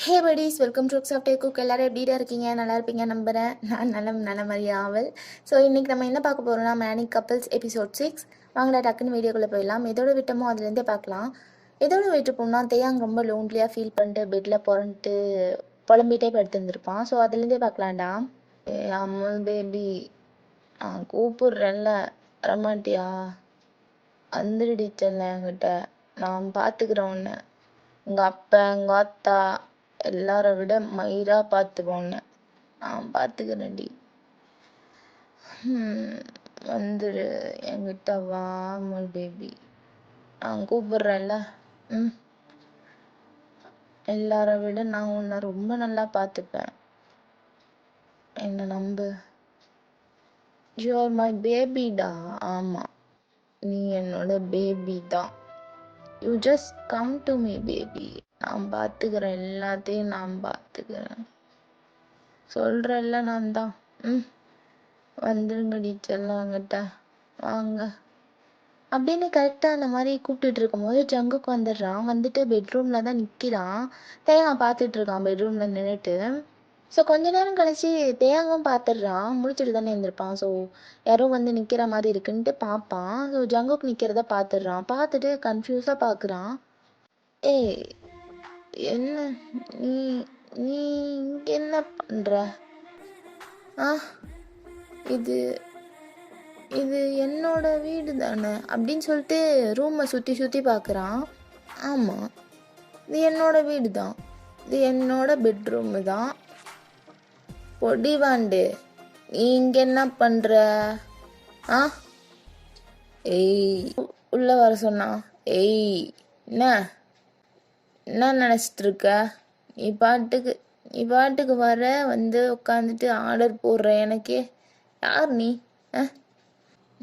Hey buddies, welcome to software cook. எல்லாரும் எப்படிடா இருக்கீங்க? நல்லா இருப்பீங்க நம்புகிறேன். நான் நல்ல மாதிரி ஆவல். ஸோ இன்றைக்கி நம்ம என்ன பார்க்க போகிறோம்னா, மேனிக் கப்பிள்ஸ் எபிசோட் 6. வாங்கடா டக்குன்னு வீடியோக்குள்ளே போயிடலாம். எதோட விட்டமோ அதுலேருந்தே பார்க்கலாம். எதோட விட்டுப்போம்னா, தேயாங் ரொம்ப லோன்லியாக ஃபீல் பண்ணிட்டு பெட்டில் புரண்டுட்டு புலம்பிகிட்டே படுத்துருந்துருப்பான். ஸோ அதுலேருந்தே பார்க்கலாம்டா. அம்மல் பேபி, கூப்பிட்றேன்ல, வரமாட்டியா? வந்துடுச்சல்ல என்கிட்ட, நான் பார்த்துக்கிறேன் உன்னை. உங்கள் அப்பா எங்கள் அத்தா எல்லாரை விட மயிராக பார்த்துக்கோன்னு. நான் பார்த்துக்கிறேன்டி. வந்துடு என்கிட்ட வா அம்மல் பேபி, நான் கூப்பிட்றேன்ல. எல்லாரை விட நான் உன்னை ரொம்ப நல்லா பார்த்துப்பேன், என்னை நம்பு. யூ ஆர் மை பேபிடா. ஆமாம், நீ என்னோட பேபி தான். You just come to me baby. நான் பார்த்துக்கிறேன், எல்லாத்தையும் நான் பார்த்துக்கிறேன். சொல்கிறல்ல நான் தான். வந்துருங்கடி செல்லாங்கிட்ட, வாங்க அப்படின்னு கரெக்டாக அந்த மாதிரி கூப்பிட்டுட்டு இருக்கும்போது ஜங்குக்கு வந்துடுறான். வந்துட்டு பெட்ரூமில் தான் நிற்கிறான். தேங்காய் பார்த்துட்டு இருக்கான் பெட்ரூமில் நின்றுட்டு. ஸோ கொஞ்ச நேரம் கழிச்சு தேங்காயும் பார்த்துடுறான். முடிச்சுட்டு தானே இருந்திருப்பான். ஸோ யாரோ வந்து நிற்கிற மாதிரி இருக்குன்ட்டு பார்ப்பான். ஸோ ஜங்குக்கு நிற்கிறத பார்த்துடுறான். பார்த்துட்டு கன்ஃபியூஸாக பார்க்குறான். ஏய், என்ன நீ நீ இங்கே என்ன பண்ணுற? இது இது என்னோட வீடு தானே அப்படின்னு சொல்லிட்டு ரூமை சுற்றி சுற்றி பார்க்குறான். ஆமாம், இது என்னோட வீடு தான், இது என்னோட பெட்ரூமு தான். பொடிவாண்டு, நீ இங்கே என்ன பண்ணுற? ஏய், உள்ளே வர சொன்னா. ஏய், என்ன நினச்சிட்டு இருக்க? நீ பாட்டுக்கு வர, வந்து உட்காந்துட்டு ஆர்டர் போடுற. எனக்கே யார் நீ?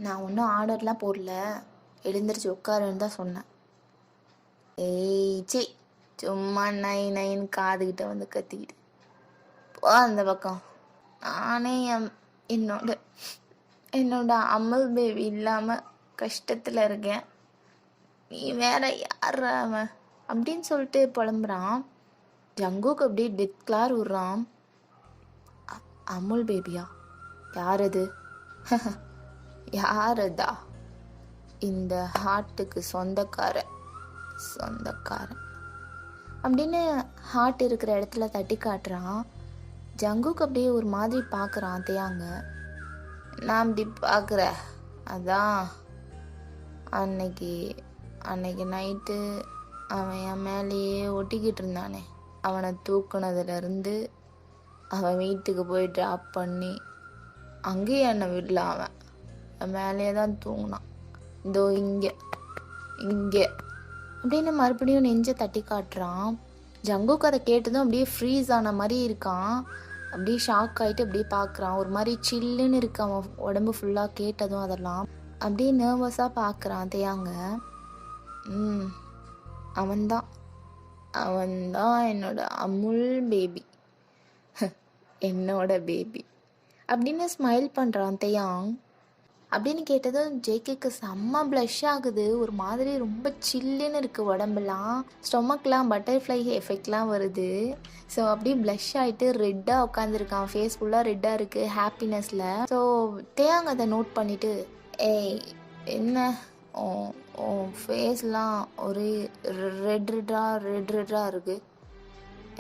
நான் ஒன்றும் ஆர்டர்லாம் போடல, எழுந்திரிச்சு உட்காருன்னு தான் சொன்னேன். ஏய் சி, சும்மா நைன்னு காதுகிட்ட வந்து கத்திக்கிட்டு போ அந்த பக்கம். நானே என்னோட அம்மல் பேபி இல்லாமல் கஷ்டத்தில் இருக்கேன், நீ வேற யார் அவன் அப்படின்னு சொல்லிட்டு புலம்புறான். ஜங்குக்கு அப்படியே டெத் கிளார் விடுறான். அமுல் பேபியா? யார் அது? யாரதா? இந்த ஹார்ட்டுக்கு சொந்தக்காரன் அப்படின்னு ஹார்ட் இருக்கிற இடத்துல தட்டி காட்டுறான். ஜங்குக்கு அப்படியே ஒரு மாதிரி பார்க்குறான் தேயாங்க. நான் அப்படி பார்க்குற, அதான் அன்னைக்கு நைட்டு அவன் என் மேலேயே ஒட்டிக்கிட்டு இருந்தானே, அவனை தூக்குனதுலேருந்து அவன் வீட்டுக்கு போய் ட்ராப் பண்ணி அங்கேயே என்னை விடல. அவன் மேலேயே தான் தூங்கினான். இதோ இங்கே அப்படின்னு மறுபடியும் நெஞ்சை தட்டி காட்டுறான். ஜங்குக்கு அதை கேட்டதும் அப்படியே ஃப்ரீஸ் ஆன மாதிரி இருக்கான். அப்படியே ஷாக் ஆகிட்டு அப்படியே பார்க்குறான். ஒரு மாதிரி சில்லுன்னு இருக்கு அவன் உடம்பு ஃபுல்லாக கேட்டதும். அதெல்லாம் அப்படியே நர்வஸாக பார்க்குறான் தேயாங்க. அவன்தான் என்னோட அமுல் பேபி, என்னோட பேபி அப்படின்னு ஸ்மைல் பண்ணுறான் தேயாங். அப்படின்னு கேட்டதும் ஜேகேக்கு செம்ம ப்ளஷ் ஆகுது. ஒரு மாதிரி ரொம்ப சில்லுன்னு இருக்குது உடம்புலாம். ஸ்டொமக்லாம் பட்டர்ஃப்ளை எஃபெக்ட்லாம் வருது. ஸோ அப்படியே ப்ளஷ் ஆகிட்டு ரெட்டாக உட்காந்துருக்கான். ஃபேஸ் ஃபுல்லாக ரெட்டாக இருக்குது ஹாப்பினஸில். ஸோ தேயாங்க அதை நோட் பண்ணிவிட்டு, ஏய் என்ன ஃபேஸ்லாம் ஒரே ரெட்டாக இருக்குது,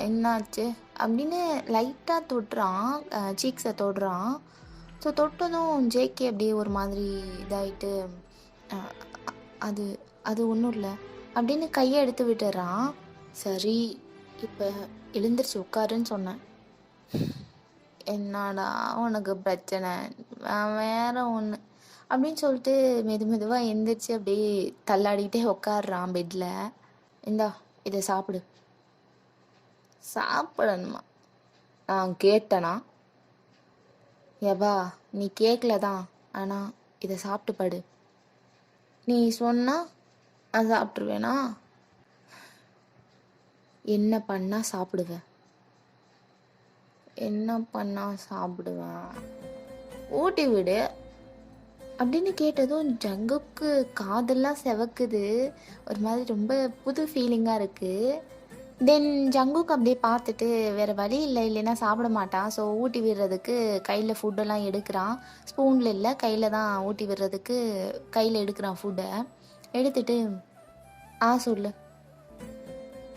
என்னாச்சு அப்படின்னு லைட்டாக தொடுறான், சீக்ஸை தொடுறான். ஸோ தொட்டதும் ஜேகே அப்படியே ஒரு மாதிரி இதாகிட்டு, அது ஒன்றும் இல்லை அப்படின்னு கையை எடுத்து விட்டுறான். சரி, இப்போ எழுந்திரிச்சு உட்காருன்னு சொன்னேன். என்னடா உனக்கு பிரச்சனை? வேற ஒன்று அப்படின்னு சொல்லிட்டு மெதுவாக எந்திரிச்சு அப்படியே தள்ளாடிக்கிட்டே உட்காடுறான் பெட்டில். இந்தா இதை சாப்பிடு. சாப்பிடணுமா? நான் கேட்டேனா? ஏவா, நீ கேட்கல தான், ஆனால் இதை சாப்பிட்டு படு. நீ சொன்னா நான் சாப்பிட்ருவேனா? என்ன பண்ணால் சாப்பிடுவேன்? ஊட்டி விடு அப்படின்னு கேட்டதும் ஜங்குக்கு காதெல்லாம் செவக்குது. ஒரு மாதிரி ரொம்ப புது ஃபீலிங்காக இருக்குது. தென் ஜங்குக்கு அப்படியே பார்த்துட்டு வேறு வழி இல்லை, இல்லைன்னா சாப்பிட மாட்டான். ஸோ ஊட்டி விடுறதுக்கு கையில் ஃபுட்டெல்லாம் எடுக்கிறான். ஸ்பூனில் இல்லை, கையில் தான் ஊட்டி விடுறதுக்கு கையில் எடுக்கிறான் ஃபுட்டை. எடுத்துட்டு சொல்லு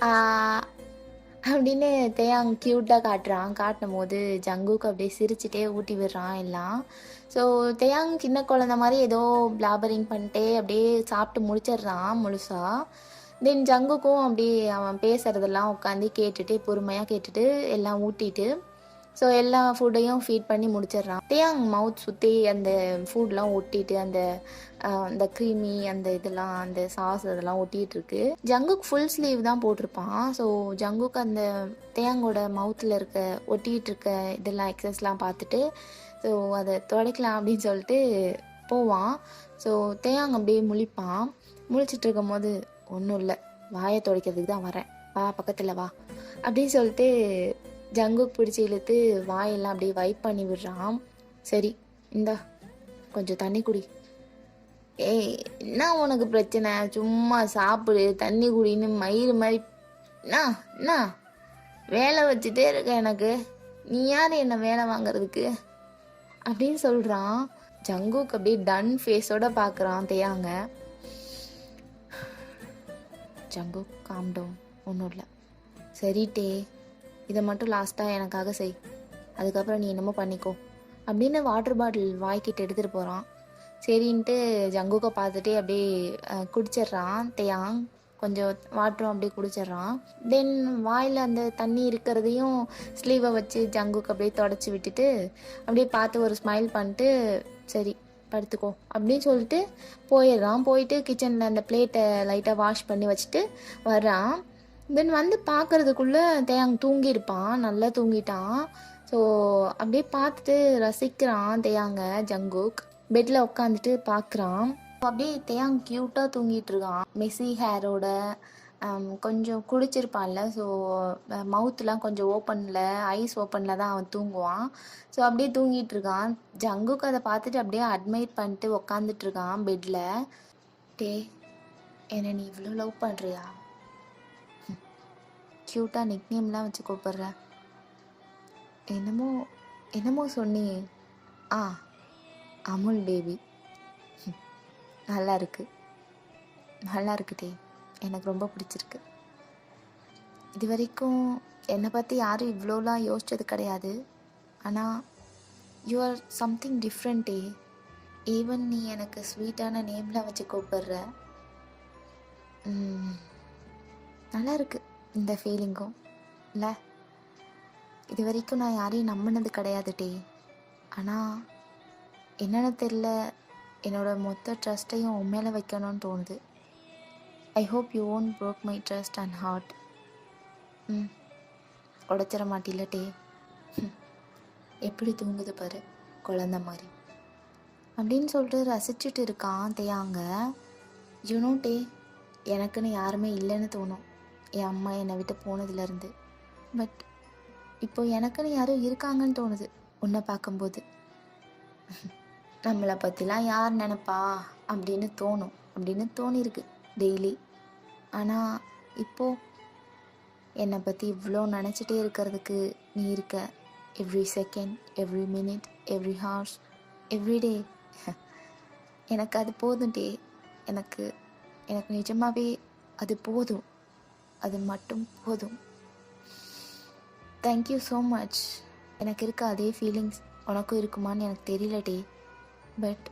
ஆ அப்படின்னு தேயாங் க்யூட்டாக காட்டுறான். காட்டும் போது ஜங்குக்கு அப்படியே சிரிச்சுட்டே ஊட்டி விடுறான் எல்லாம். ஸோ தேயாங் சின்ன குழந்த மாதிரி ஏதோ பிளாபரிங் பண்ணிட்டே அப்படியே சாப்பிட்டு முடிச்சிடுறான் முழுசா. தென் ஜங்குக்கும் அப்படியே அவன் பேசுகிறதெல்லாம் உட்காந்து கேட்டுட்டு பொறுமையாக கேட்டுட்டு எல்லாம் ஊட்டிட்டு ஸோ எல்லா ஃபுட்டையும் ஃபீட் பண்ணி முடிச்சிடுறான். தேயாங் மவுத் சுற்றி அந்த ஃபுட்லாம் ஒட்டிட்டு அந்த க்ரீமி அந்த இதெல்லாம் அந்த சாஸ் அதெல்லாம் ஒட்டிகிட்டு இருக்கு. ஜங்குக்கு ஃபுல் ஸ்லீவ் தான் போட்டிருப்பான். ஸோ ஜங்குக்கு அந்த தேயாங்கோட மவுத்தில் ஒட்டிகிட்டு இருக்க இதெல்லாம் எக்ஸஸ்லாம் பார்த்துட்டு ஸோ அதை துடைக்கலாம் அப்படின்னு சொல்லிட்டு போவான். ஸோ தேயாங் அப்படியே முழிப்பான். முழிச்சிட்டு இருக்கும் போது ஒன்றும் இல்லை, வாயை துடைக்கிறதுக்கு தான் வரேன், வா பக்கத்தில் வா அப்படின்னு சொல்லிட்டு ஜங்குக்கு பிடிச்சி இழுத்து வாயெல்லாம் அப்படியே வைப் பண்ணி விடுறான். சரி இந்தா கொஞ்சம் தண்ணி குடி. ஏய் என்ன உனக்கு பிரச்சனை, சும்மா சாப்பிடு தண்ணி குடின்னு மயிறு மாதிரி என்ன வேலை வச்சுட்டே இருக்க எனக்கு, நீ யார் என்ன வேலை வாங்கிறதுக்கு அப்படின்னு சொல்கிறான். ஜங்குக்கு அப்படியே டன் ஃபேஸோட பார்க்குறான் தேயாங்க. ஜங்கு காம் டவுன், ஒன்றும் இல்லை, சரிட்டே இதை மட்டும் லாஸ்ட்டாக எனக்காக செய், அதுக்கப்புறம் நீ என்னமோ பண்ணிக்கோ அப்படின்னு வாட்டர் பாட்டில் வாய்க்கிட்டு எடுத்துகிட்டு போகிறான். சரின்ட்டு ஜங்குக்கை பார்த்துட்டே அப்படியே குடிச்சிட்றான் தேயாங். கொஞ்சம் வாட்டரும் அப்படியே குடிச்சிட்றான். தென் வாயில் அந்த தண்ணி இருக்கிறதையும் ஸ்லீவை வச்சு ஜங்குக்கு அப்படியே தொடச்சி விட்டுட்டு அப்படியே பார்த்து ஒரு ஸ்மைல் பண்ணிட்டு சரி படுத்துக்கோ அப்படின்னு சொல்லிட்டு போயிடுறான். போயிட்டு கிச்சனில் அந்த பிளேட்டை லைட்டாக வாஷ் பண்ணி வச்சுட்டு வர்றான். தென் வந்து பார்க்குறதுக்குள்ளே தேயாங் தூங்கியிருப்பான், நல்லா தூங்கிட்டான். ஸோ அப்படியே பார்த்துட்டு ரசிக்கிறான் தேயாங்க. ஜங்குக் பெட்டில் உட்காந்துட்டு பார்க்குறான். அப்படியே தேயாங் க்யூட்டாக தூங்கிட்டு இருக்கான். மெஸ்ஸி ஹேரோட கொஞ்சம் குடிச்சிருப்பான்ல, ஸோ மவுத்துலாம் கொஞ்சம் ஓப்பனில் ஐஸ் ஓப்பனில் தான் அவன் தூங்குவான். ஸோ அப்படியே தூங்கிட்டு இருக்கான். ஜங்குக்கு அதை பார்த்துட்டு அப்படியே அட்மைட் பண்ணிட்டு உக்காந்துட்ருக்கான் பெட்டில். டே என்னை நீ இவ்வளோ லவ் பண்ணுறியா, க்யூட்டாக நிக்நேம்லாம் வச்சு கூப்பிட்ற, என்னமோ சொன்னியே, அமுல் பேபி, நல்லா இருக்குதே, எனக்கு ரொம்ப பிடிச்சிருக்கு. இது வரைக்கும் என்னை பற்றி யாரும் இவ்வளோலாம் யோசிச்சது கிடையாது, ஆனால் யூ ஆர் சம்திங் டிஃப்ரெண்ட்டே. ஈவன் நீ எனக்கு ஸ்வீட்டான நேம்லாம் வச்சு கூப்பிடுற, நல்லா இருக்கு இந்த ஃபீலிங்கும் இல்லை. இது வரைக்கும் நான் யாரையும் நம்பினது கிடையாது டே, ஆனால் என்னென்னு தெரில, என்னோட மொத்த ட்ரஸ்ட்டையும் உன் மேலே வைக்கணும்னு தோணுது. I hope you won't broke my trust and heart. உடைச்சிட மாட்டில்ல டே, எப்படி தூங்குது பாரு குழந்த மாதிரி அப்படின்னு சொல்லிட்டு ரசிச்சுட்டு இருக்கான் தேயாங்க. யூனோ டே, எனக்குன்னு யாருமே இல்லைன்னு தோணும் என் அம்மா என்னை விட்டு போனதுலேருந்து. பட் இப்போ எனக்குன்னு யாரும் இருக்காங்கன்னு தோணுது உன்னை பார்க்கும்போது. நம்மளை பற்றிலாம் யார் நினைப்பா அப்படின்னு தோணிருக்கு டெய்லி. ஆனால் இப்போது என்னை பற்றி இவ்வளோ நினச்சிட்டே இருக்கிறதுக்கு நீ இருக்க. Every second, every minute, every hours, everyday. எனக்கு அது போதும் டே, எனக்கு நிஜமாகவே அது போதும், அது மட்டும் போதும். Thank you so much. எனக்கு இருக்க அதே ஃபீலிங்ஸ் உனக்கும் இருக்குமான்னு எனக்கு தெரியல டே. பட்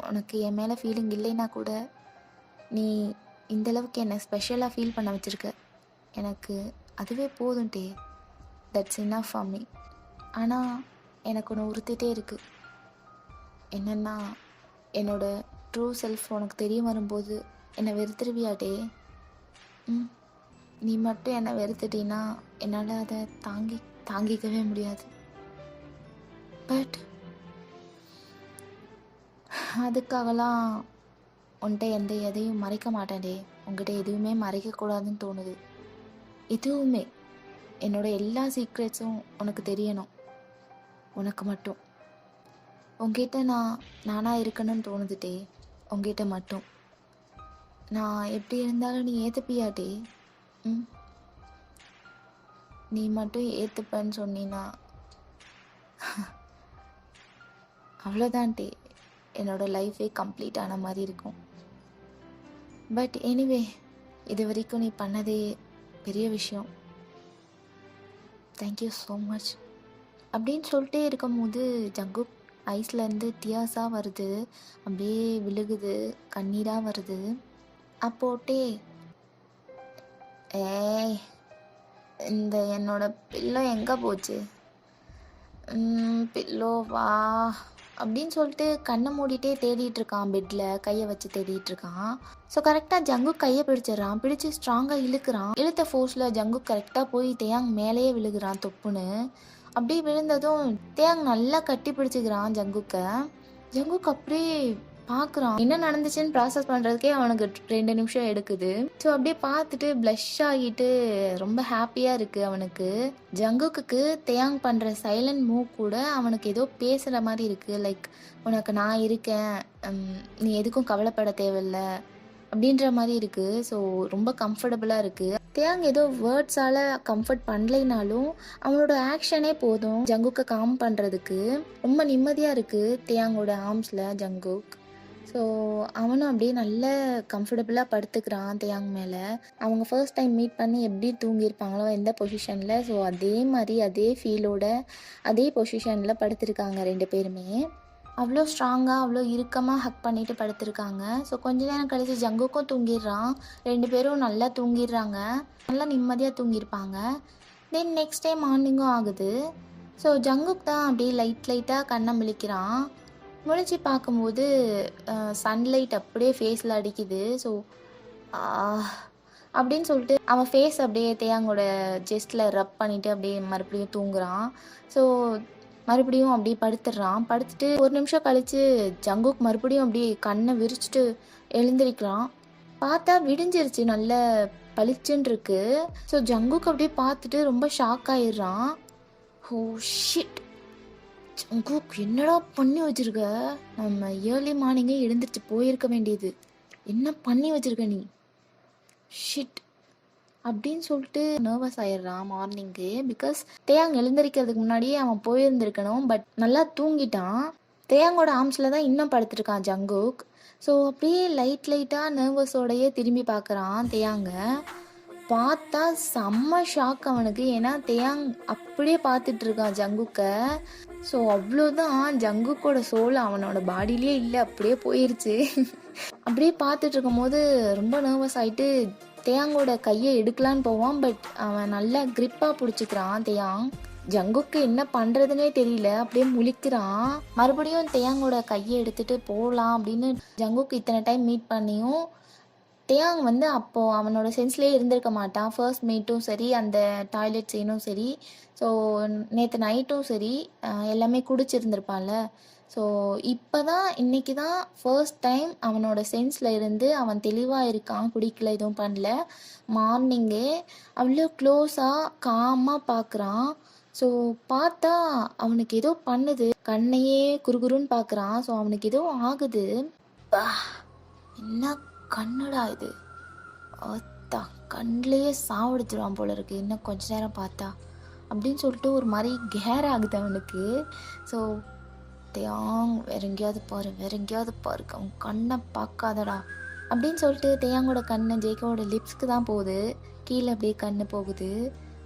உனக்கு என் மேலே ஃபீலிங் இல்லைன்னா கூட நீ இந்தளவுக்கு என்னை ஸ்பெஷலாக ஃபீல் பண்ண வச்சுருக்க. எனக்கு அதுவே போதும் டே, தட்ஸ் இனஃப் ஃபார் மீ. ஆனால் எனக்கு ஒன்று உறுத்திட்டே இருக்குது. என்னென்னா, என்னோட ட்ரூ செல்ஃப் உனக்கு தெரிய வரும்போது என்னை வெறுத்துருவியா டே? நீ மட்டும் என்னை வெறுத்துட்டீன்னா என்னால் அதை தாங்கிக்கவே முடியாது. பட் அதுக்காகலாம் உன்கிட்ட எதையும் மறைக்க மாட்டேன் டே. உங்ககிட்ட எதுவுமே மறைக்கக்கூடாதுன்னு தோணுது. எதுவுமே, என்னோட எல்லா சீக்ரெட்ஸும் உனக்கு தெரியணும், உனக்கு மட்டும். உங்ககிட்ட நானாக இருக்கணும்னு தோணுது டே, உங்ககிட்ட மட்டும். நான் எப்படி இருந்தாலும் நீ ஏற்றுப்பியா டே? நீ மட்டும் ஏற்றுப்பேன்னு சொன்னீன்னா அவ்வளோதான் என்னோட லைஃபே கம்ப்ளீட் ஆன மாதிரி இருக்கும். பட் எனிவே, இது வரைக்கும் நீ பண்ணதே பெரிய விஷயம். தேங்க்யூ ஸோ மச் அப்படின்னு சொல்லிட்டே இருக்கும்போது ஜங்குக் ஐஸ்லேருந்து டியர்ஸாக வருது, அப்படியே விழுகுது, கண்ணீராக வருது. அப்போட்டே ஏய் இந்த என்னோட பில்லோ எங்கே போச்சு, பில்லோ வா அப்படின்னு சொல்லிட்டு கண்ணை மூடிட்டே தேடிட்டு இருக்கான், பெட்டில் கையை வச்சு தேடிட்டு இருக்கான். ஸோ கரெக்டாக ஜங்குக் கையை பிடிச்சிடறான், பிடிச்சி ஸ்ட்ராங்காக இழுக்கிறான். இழுத்த ஃபோர்ஸில் ஜங்குக் கரெக்டாக போய் தேயாங் மேலேயே விழுகிறான் தொப்புன்னு. அப்படியே விழுந்ததும் தேயாங் நல்லா கட்டி பிடிச்சிக்கிறான் ஜங்குக்கை. ஜங்குக் அப்படியே பார்க்குறான், என்ன நடந்துச்சுன்னு ப்ராசஸ் பண்ணுறதுக்கே அவனுக்கு 2 நிமிஷம் எடுக்குது. ஸோ அப்படியே பார்த்துட்டு ப்ளஷ் ஆகிட்டு ரொம்ப ஹாப்பியாக இருக்குது அவனுக்கு. ஜங்குக்கு தேயாங் பண்ணுற சைலண்ட் மூவ் கூட அவனுக்கு ஏதோ பேசுகிற மாதிரி இருக்குது. லைக், உனக்கு நான் இருக்கேன், நீ எதுக்கும் கவலைப்பட தேவையில்லை அப்படின்ற மாதிரி இருக்குது. ஸோ ரொம்ப கம்ஃபர்டபுளாக இருக்குது. தேயாங் ஏதோ வேர்ட்ஸால் கம்ஃபர்ட் பண்ணலைனாலும் அவனோட ஆக்ஷனே போதும் ஜங்குக்கை காம் பண்ணுறதுக்கு. ரொம்ப நிம்மதியாக இருக்குது தேயாங்கோட ஆர்ம்ஸில் ஜங்குக். ஸோ அவனும் அப்படியே நல்ல கம்ஃபர்டபுளாக படுத்துக்கிறான் தேயாங் மேலே. அவங்க ஃபர்ஸ்ட் டைம் மீட் பண்ணி எப்படி தூங்கியிருப்பாங்களோ எந்த பொசிஷனில், ஸோ அதே மாதிரி அதே ஃபீலோட அதே பொசிஷனில் படுத்திருக்காங்க 2 பேருமே. அவ்வளோ ஸ்ட்ராங்காக அவ்வளோ இறுக்கமாக ஹக் பண்ணிட்டு படுத்திருக்காங்க. ஸோ கொஞ்ச நேரம் கழித்து ஜங்குக்கும் தூங்கிடுறான். 2 பேரும் நல்லா தூங்கிடுறாங்க, நல்லா நிம்மதியாக தூங்கியிருப்பாங்க. தென் நெக்ஸ்ட் டே மார்னிங்கும் ஆகுது. ஸோ ஜங்குக் தான் அப்படியே லைட்டாக கண்ணை முழிக்கிறான். முழிச்சு பார்க்கும்போது சன்லைட் அப்படியே ஃபேஸில் அடிக்குது. ஸோ அப்படின்னு சொல்லிட்டு அவன் ஃபேஸ் அப்படியே தேயாங்கோட ஜெஸ்ட்டில் ரப் பண்ணிவிட்டு அப்படியே மறுபடியும் தூங்குறான். ஸோ மறுபடியும் அப்படியே படுத்துடுறான். படுத்துட்டு 1 நிமிஷம் கழித்து ஜங்குக் மறுபடியும் அப்படியே கண்ணை விரிச்சிட்டு எழுந்திரிக்கிறான். பார்த்தா விடிஞ்சிருச்சு, நல்ல பளிச்சுன்னு இருக்கு. ஸோ ஜங்குக் அப்படியே பார்த்துட்டு ரொம்ப ஷாக் ஆயிடுறான். ஓ ஷிட், ஜங்குக் என்னடா பண்ணி வச்சிருக்க, நம்ம ஏர்லி மார்னிங்கே எழுந்திரிச்சு போயிருக்க வேண்டியது, என்ன பண்ணி வச்சிருக்க நீ, ஷிட் அப்படின்னு சொல்லிட்டு நர்வஸ் ஆயிடுறான் மார்னிங்கு. பிகாஸ் தேயாங் எழுந்திரிக்கிறதுக்கு முன்னாடியே அவன் போயிருந்திருக்கணும். பட் நல்லா தூங்கிட்டான். தேயாங்கோட ஆர்ம்ஸில் தான் இன்னும் படுத்துருக்கான் ஜங்குக். ஸோ அப்படியே லைட்டாக நர்வஸோடையே திரும்பி பார்க்குறான் தேயாங்க. பார்த்தா செம்ம ஷாக் அவனுக்கு. ஏன்னா தேயாங் அப்படியே பார்த்துட்டு இருக்கான் ஜங்குக்கை. ஸோ அவ்வளோதான், ஜங்குக்கோட சோல் அவனோட பாடியிலே இல்லை, அப்படியே போயிருச்சு. அப்படியே பார்த்துட்டு இருக்கும் போது ரொம்ப நர்வஸ் ஆகிட்டு தேயாங்கோட கையை எடுக்கலான்னு போவான். பட் அவன் நல்லா கிரிப்பாக பிடிச்சிக்கிறான் தேயாங். ஜங்குக்கு என்ன பண்ணுறதுனே தெரியல, அப்படியே முழிக்கிறான். மறுபடியும் தேயாங்கோட கையை எடுத்துகிட்டு போகலாம் அப்படின்னு ஜங்குக்கு இத்தனை டைம் மீட் பண்ணியும் தேயாங் அப்போது அவனோட சென்ஸ்லேயே இருந்திருக்க மாட்டான். ஃபர்ஸ்ட் மீட்டும் சரி, அந்த டாய்லெட் சீனும் சரி, ஸோ நேற்று நைட்டும் சரி, எல்லாமே குடிச்சிருந்துருப்பான்ல. ஸோ இப்போ தான் இன்றைக்கி தான் ஃபர்ஸ்ட் டைம் அவனோட சென்ஸில் இருந்து அவன் தெளிவாக இருக்கான், குடிக்கல எதுவும் பண்ணல. மார்னிங்கே அவ்வளோ க்ளோஸாக காமாக பார்க்குறான். ஸோ பார்த்தா அவனுக்கு ஏதோ பண்ணுது, கண்ணையே குறுகுறுன்னு பார்க்குறான். ஸோ அவனுக்கு ஏதோ ஆகுது. என்ன கண்ணுடா இது, அத்தா கண்ணிலேயே சாவடிச்சிருவான் போல இருக்கு இன்னும் கொஞ்ச நேரம் பார்த்தா அப்படின்னு சொல்லிட்டு ஒரு மாதிரி கேர் ஆகுது அவனுக்கு. ஸோ தேயாங் வேற எங்கேயாவது பாரு, அவன் கண்ணை பார்க்காதடா அப்படின்னு சொல்லிட்டு தேயாங்கோட கண்ணை ஜேக்கோட லிப்ஸ்க்கு தான் போகுது, கீழே அப்படியே கண்ணு போகுது.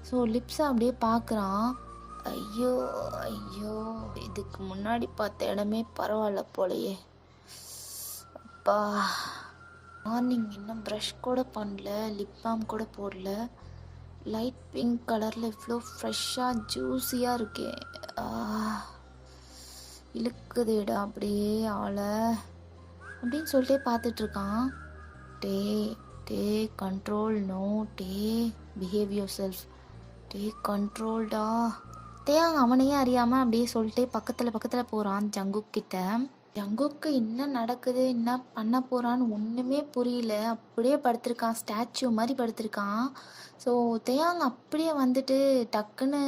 ஸோ லிப்ஸை அப்படியே பார்க்குறான். ஐயோ இதுக்கு முன்னாடி பார்த்த இடமே பரவாயில்ல போலையே. அப்பா, மார்னிங் இன்னும் ப்ரஷ் கூட பண்ணல, லிப் பாம் கூட போடல, லைட் பிங்க் கலரில் இவ்வளோ ஃப்ரெஷ்ஷாக ஜூஸியாக இருக்கே, இழுக்குதுடா அப்படியே ஆளை அப்படின்னு சொல்லிட்டே பார்த்துட்ருக்கான். டே control, no behave yourself, கண்ட்ரோல்டா. தேயாங் அவனையே அறியாமல் அப்படியே சொல்லிட்டு பக்கத்தில் போகிறான் ஜங்குக் கிட்ட. ஜங்குக்கு என்ன நடக்குது, என்ன பண்ண போகிறான்னு ஒன்றுமே புரியல. அப்படியே படுத்திருக்கான், ஸ்டாச்சு மாதிரி படுத்திருக்கான். ஸோ தேயாங் அப்படியே டக்குன்னு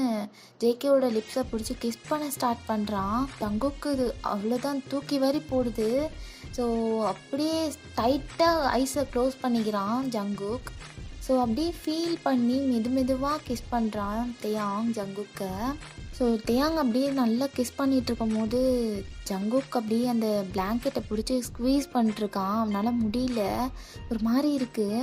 ஜேகேவோட லிப்ஸை பிடிச்சி கிஸ் பண்ண ஸ்டார்ட் பண்ணுறான். ஜங்குக்கு இது அவ்வளோதான், தூக்கி வாரி போடுது. ஸோ அப்படியே டைட்டாக ஐஸை க்ளோஸ் பண்ணிக்கிறான் ஜங்குக். ஸோ அப்படியே ஃபீல் பண்ணி மெதுவாக கிஸ் பண்ணுறான் தேயாங் ஜங்குக்கை. ஸோ தேயாங் அப்படியே நல்லா கிஸ் பண்ணிகிட்டு இருக்கும்போது ஜங்குக் அப்படியே அந்த பிளாங்கெட்டை பிடிச்சி ஸ்க்வீஸ் பண்ணிட்டுருக்கான். அவனால் முடியல, ஒரு மாதிரி இருக்குது.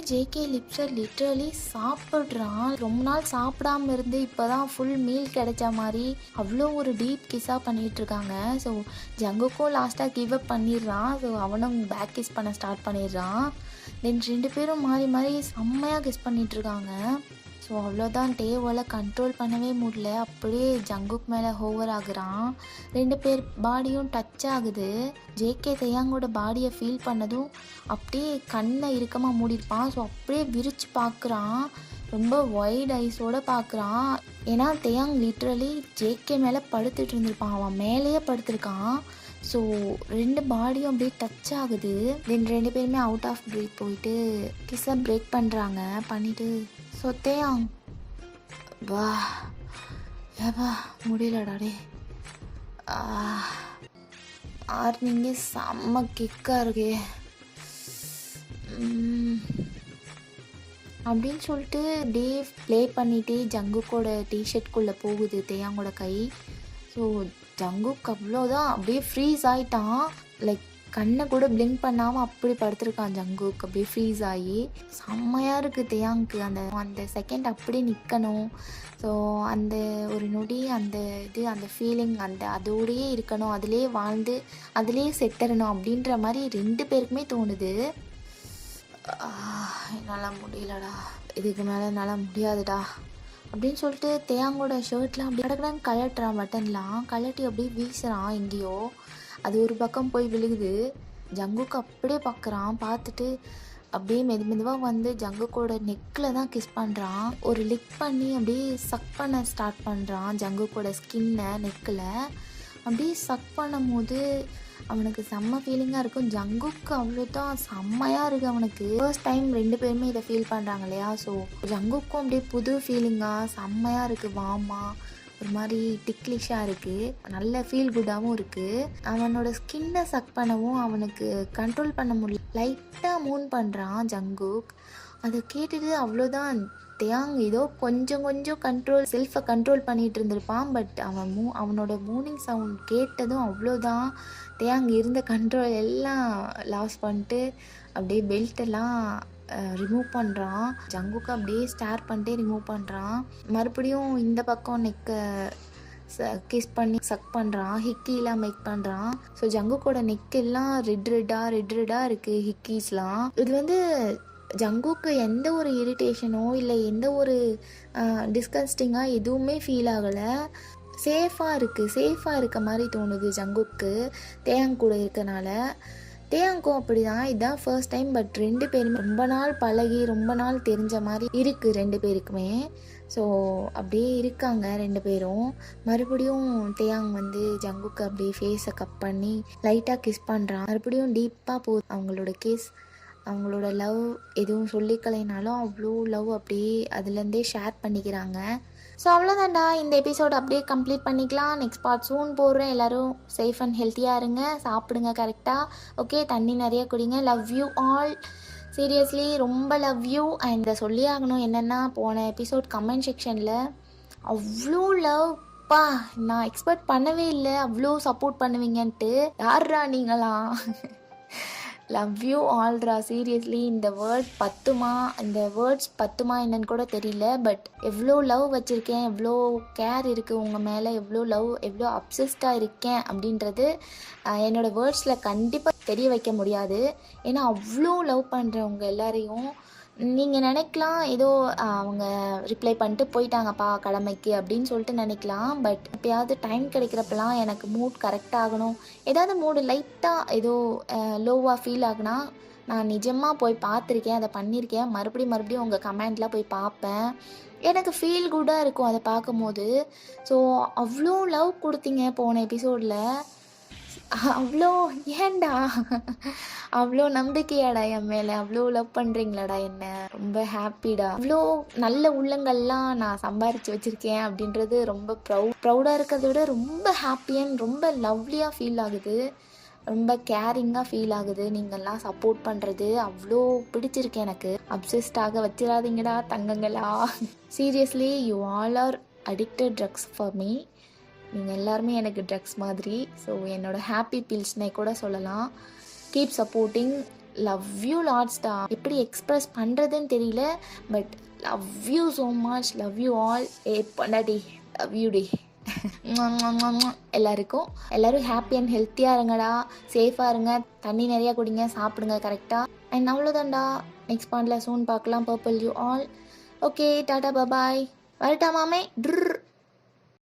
ஜேகே லிப்ஸை லிட்ரலி சாப்பிட்றான். ரொம்ப நாள் சாப்பிடாம இருந்து இப்போ தான் ஃபுல் மீல் கிடைச்ச மாதிரி அவ்வளோ ஒரு டீப் கிஸ்ஸாக பண்ணிகிட்ருக்காங்க. ஸோ ஜங்குக்கும் லாஸ்ட்டாக கிவ் அப் பண்ணிடுறான். ஸோ அவனும் பேக் கிஸ் பண்ண ஸ்டார்ட் பண்ணிடுறான். தென் 2 பேரும் மாறி மாறி செம்மையாக கிஸ் பண்ணிகிட்ருக்காங்க. ஸோ அவ்வளோதான், டேவால் கண்ட்ரோல் பண்ணவே முடியல. அப்படியே ஜங்குக் மேலே ஹோவர் ஆகுறான். 2 பேர் பாடியும் டச் ஆகுது. ஜேகே தேயாங்கோட பாடியை ஃபீல் பண்ணதும் அப்படியே கண்ணை இறுக்கமாக மூடிருப்பான். ஸோ அப்படியே விரித்து பார்க்குறான். ரொம்ப வைட் ஐஸோடு பார்க்குறான். ஏன்னா தேயாங் லிட்ரலி ஜேகே மேலே படுத்துட்டு இருந்திருப்பான். அவன் மேலேயே படுத்திருக்கான். ஸோ 2 பாடியும் அப்படியே டச் ஆகுது. தென் 2 பேருமே அவுட் ஆஃப் பிரேக் போயிட்டு கிஸ்ஸை பிரேக் பண்ணுறாங்க. பண்ணிவிட்டு ஸோ தேயாங் வா ஏப்பா முடியலடாடே, ஆர்னிங்கே செம்ம கிக்காக இருக்கே அப்படின்னு சொல்லிட்டு அப்படியே ப்ளே பண்ணிகிட்டே ஜங்குக்கோட டிஷர்ட்குள்ளே போகுது தேயாங்கோட கை. ஸோ ஜங்குக் அவ்வளோதான் அப்படியே ஃப்ரீஸ் ஆகிட்டான். லைக் கண்ணை கூட பிளிங்க் பண்ணாமல் அப்படி படுத்துருக்கான் ஜங்குக். அப்படியே ஃப்ரீஸ் ஆகி செம்மையாக இருக்குது தேயாங்க்கு. அந்த செகண்ட் அப்படியே நிற்கணும். ஸோ அந்த ஒரு நொடி அந்த ஃபீலிங் அதோடையே இருக்கணும், அதிலே வாழ்ந்து அதிலே செத்துறணும் அப்படின்ற மாதிரி 2 பேருக்குமே தோணுது. என்னால் முடியலடா, இதுக்கு மேலே என்னால் முடியாதுடா அப்படின்னு சொல்லிட்டு தேயாங்கோட ஷர்ட்லாம் அப்படி கடற்கடான்னு கலட்டுறான். பட்டன்லாம் கலட்டி அப்படியே வீசுகிறான் எங்கேயோ. அது ஒரு பக்கம் போய் விழுகுது. ஜங்குக்கு அப்படியே பார்க்குறான். பார்த்துட்டு அப்படியே மெதுவாக வந்து ஜங்குக்கோட நெக்கில் தான் கிஸ் பண்ணுறான். ஒரு லிக் பண்ணி அப்படியே சக் பண்ண ஸ்டார்ட் பண்ணுறான் ஜங்குக்கோட ஸ்கின்னை நெக்கில். அப்படியே சக் பண்ணும் போது அவனுக்கு செம்ம ஃபீலிங்காக இருக்கும். ஜங்குக்கு அவ்வளோதான் செம்மையாக இருக்குது அவனுக்கு. ஃபர்ஸ்ட் டைம் 2 பேருமே இதை ஃபீல் பண்ணுறாங்க இல்லையா. ஸோ ஜங்குக்கும் அப்படியே புது ஃபீலிங்காக செம்மையாக இருக்குது. வாமா ஒரு மாதிரி டிக்லிஷாக இருக்குது, நல்ல ஃபீல் குட்டாகவும் இருக்குது. அவனோட ஸ்கின்னை சக் பண்ணவும் அவனுக்கு கண்ட்ரோல் பண்ண முடியல. லைட்டாக மூன் பண்ணுறான் ஜங்குக். அதை கேட்டுட்டு அவ்வளோதான், தேயாங் ஏதோ கொஞ்சம் செல்ஃபை கண்ட்ரோல் பண்ணிகிட்டு இருந்திருப்பான். பட் அவனோட மூனிங் சவுண்ட் கேட்டதும் அவ்வளோதான், தேயாங் இருந்த கண்ட்ரோல் எல்லாம் லாஸ் பண்ணிட்டு அப்படியே பெல்ட்டெல்லாம் ரிமூவ் பண்ணுறான். ஜங்குக்கு அப்படியே ஸ்டார் பண்ணிட்டே ரிமூவ் பண்ணுறான். மறுபடியும் இந்த பக்கம் நெக்கை கிஸ் பண்ணி சக் பண்ணுறான். ஹிக்கிலாம் மேக் பண்ணுறான். ஸோ ஜங்குக்கோட நெக்கெல்லாம் ரெட்டாக இருக்குது ஹிக்கீஸ்லாம். இது வந்து ஜங்குக்கு எந்த ஒரு இரிட்டேஷனோ இல்லை எந்த ஒரு டிஸ்கஸ்டிங்காக எதுவுமே ஃபீல் ஆகலை. சேஃபாக இருக்க மாதிரி தோணுது ஜங்குக்கு தேயாங் கூட இருக்கனால. தேயாங்கும் அப்படி தான், இதுதான் ஃபர்ஸ்ட் டைம். பட் 2 பேருமே ரொம்ப நாள் பழகி ரொம்ப நாள் தெரிஞ்ச மாதிரி இருக்குது 2 பேருக்குமே. ஸோ அப்படியே இருக்காங்க 2 பேரும். மறுபடியும் தேயாங் வந்து ஜங்குக்கு அப்படியே ஃபேஸை கப் பண்ணி லைட்டாக கிஸ் பண்ணுறான். மறுபடியும் டீப்பாக போகுது அவங்களோட கிஸ். அவங்களோட லவ் எதுவும் சொல்லிக்கலைனாலும் அவ்வளோ லவ் அப்படியே அதுலேருந்தே ஷேர் பண்ணிக்கிறாங்க. ஸோ அவ்வளோதான்டா, இந்த எபிசோட் அப்படியே கம்ப்ளீட் பண்ணிக்கலாம். நெக்ஸ்ட் பார்ட் சூன் போடுறேன். எல்லோரும் சேஃப் அண்ட் ஹெல்த்தியாக இருங்க, சாப்பிடுங்க கரெக்டாக, ஓகே, தண்ணி நிறைய குடிங்க. லவ் யூ ஆல், சீரியஸ்லி ரொம்ப லவ் யூ. அண்ட் சொல்லி ஆகணும் என்னென்னா, போன எபிசோட் கமெண்ட் செக்ஷனில் அவ்வளோ லவ்ப்பா, நான் எக்ஸ்பெக்ட் பண்ணவே இல்லை அவ்வளோ சப்போர்ட் பண்ணுவீங்கன்ட்டு. யார்ரா நீங்களாம்? லவ் யூ ஆல்ரா, சீரியஸ்லி. இந்த வேர்ட்ஸ் பத்துமா என்னன்னு கூட தெரியல. பட் எவ்வளோ லவ் வச்சுருக்கேன், எவ்வளோ கேர் இருக்குது உங்கள் மேலே, எவ்வளோ அப்சஸ்டாக இருக்கேன் அப்படின்றது என்னோடய வேர்ட்ஸில் கண்டிப்பாக தெரிய வைக்க முடியாது. ஏன்னா அவ்வளோ லவ் பண்ணுறவங்க எல்லாரையும் நீங்கள் நினைக்கலாம் ஏதோ அவங்க ரிப்ளை பண்ணிட்டு போயிட்டாங்கப்பா கடமைக்கு அப்படின்னு சொல்லிட்டு நினைக்கலாம். பட் எப்பயாவது டைம் கிடைக்கிறப்பெல்லாம் எனக்கு மூட் கரெக்டாகணும், ஏதாவது மூடு லைட்டாக ஏதோ லோவாக ஃபீல் ஆகுனா நான் நிஜமாக போய் பார்த்துருக்கேன், அதை பண்ணியிருக்கேன். மறுபடியும் உங்கள் கமெண்ட்லாம் போய் பார்ப்பேன். எனக்கு ஃபீல் குட்டாக இருக்கும் அதை பார்க்கும்போது. ஸோ அவ்வளோ லவ் கொடுத்தீங்க போன எபிசோடில். அவ்வளோ ஏன்டா அவ்வளோ நம்பிக்கையாடா என் மேலே, அவ்வளோ லவ் பண்ணுறீங்களாடா என்ன, ரொம்ப ஹாப்பிடா. அவ்வளோ நல்ல உள்ளங்கள்லாம் நான் சம்பாரித்து வச்சுருக்கேன் அப்படின்றது ரொம்ப ப்ரௌடாக இருக்கிறத விட ரொம்ப ஹாப்பியாக ரொம்ப லவ்லியாக ஃபீல் ஆகுது. ரொம்ப கேரிங்காக ஃபீல் ஆகுது. நீங்கள்லாம் சப்போர்ட் பண்ணுறது அவ்வளோ பிடிச்சிருக்கு எனக்கு. அப்சஸ்டாக வச்சிடாதீங்கடா தங்கங்களா. Seriously you all are addicted drugs for me. நீங்கள் எல்லாருமே எனக்கு ட்ரக்ஸ் மாதிரி. ஸோ என்னோடய ஹாப்பி பில்ஸ்னே கூட சொல்லலாம். Keep supporting. லவ் யூ லாட்ஸ்டா. எப்படி எக்ஸ்ப்ரெஸ் பண்ணுறதுன்னு தெரியல. But love you so much. Love you all. பொண்டாட்டி லவ் யூ டி. எல்லாருக்கும் எல்லோரும் ஹாப்பி அண்ட் ஹெல்த்தியாக இருங்கடா. சேஃபாக இருங்க. தண்ணி நிறையா குடிங்க. சாப்பிடுங்க கரெக்டாக. அண்ட் அவ்வளோதான்டா. நெக்ஸ்ட் பாயிண்டில் சூன் பார்க்கலாம். Purple you all. Okay Tata bye bye. வரட்டா மாமே.